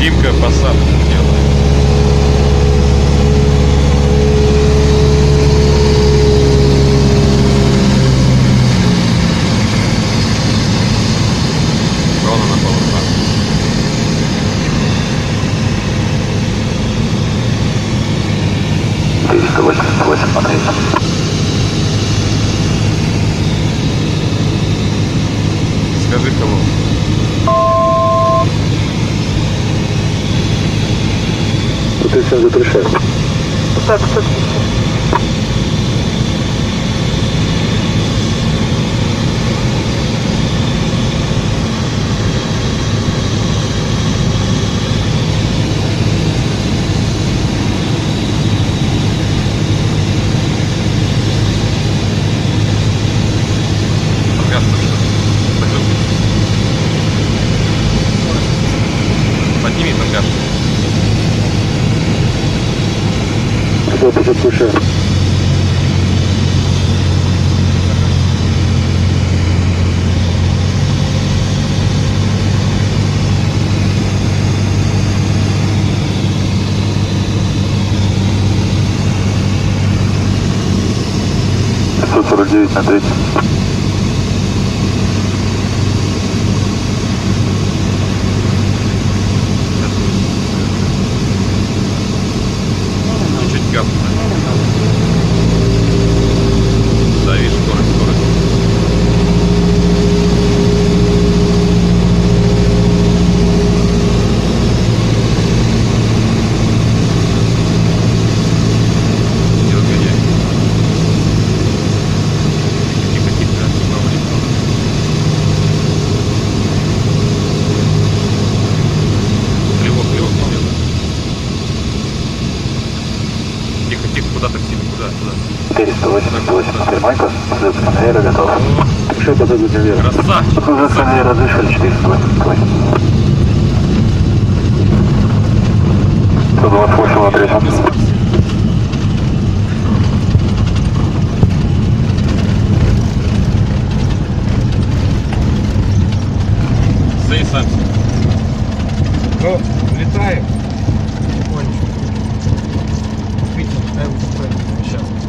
Димка посадку делает. Ровно на полоса. Смотреть. Скажи кого. Ты все затрещаешь. Так. Газ закрыл. Подними там газ. Что ты затрещаешь? на 3. Чуть газ. Дави скорость. Не разгоняй. Тихо, направо. Плевок не делай. Тихо, куда такси? Куда? 488 Термайка, взлет с конвейера готов. Все, подойдут наверх. Красавчик! Взлет с конвейера разрешили 488. 128 на 3. Сей сам. Ну, летаем. Потихонечку. Видите, дай устроить сейчас.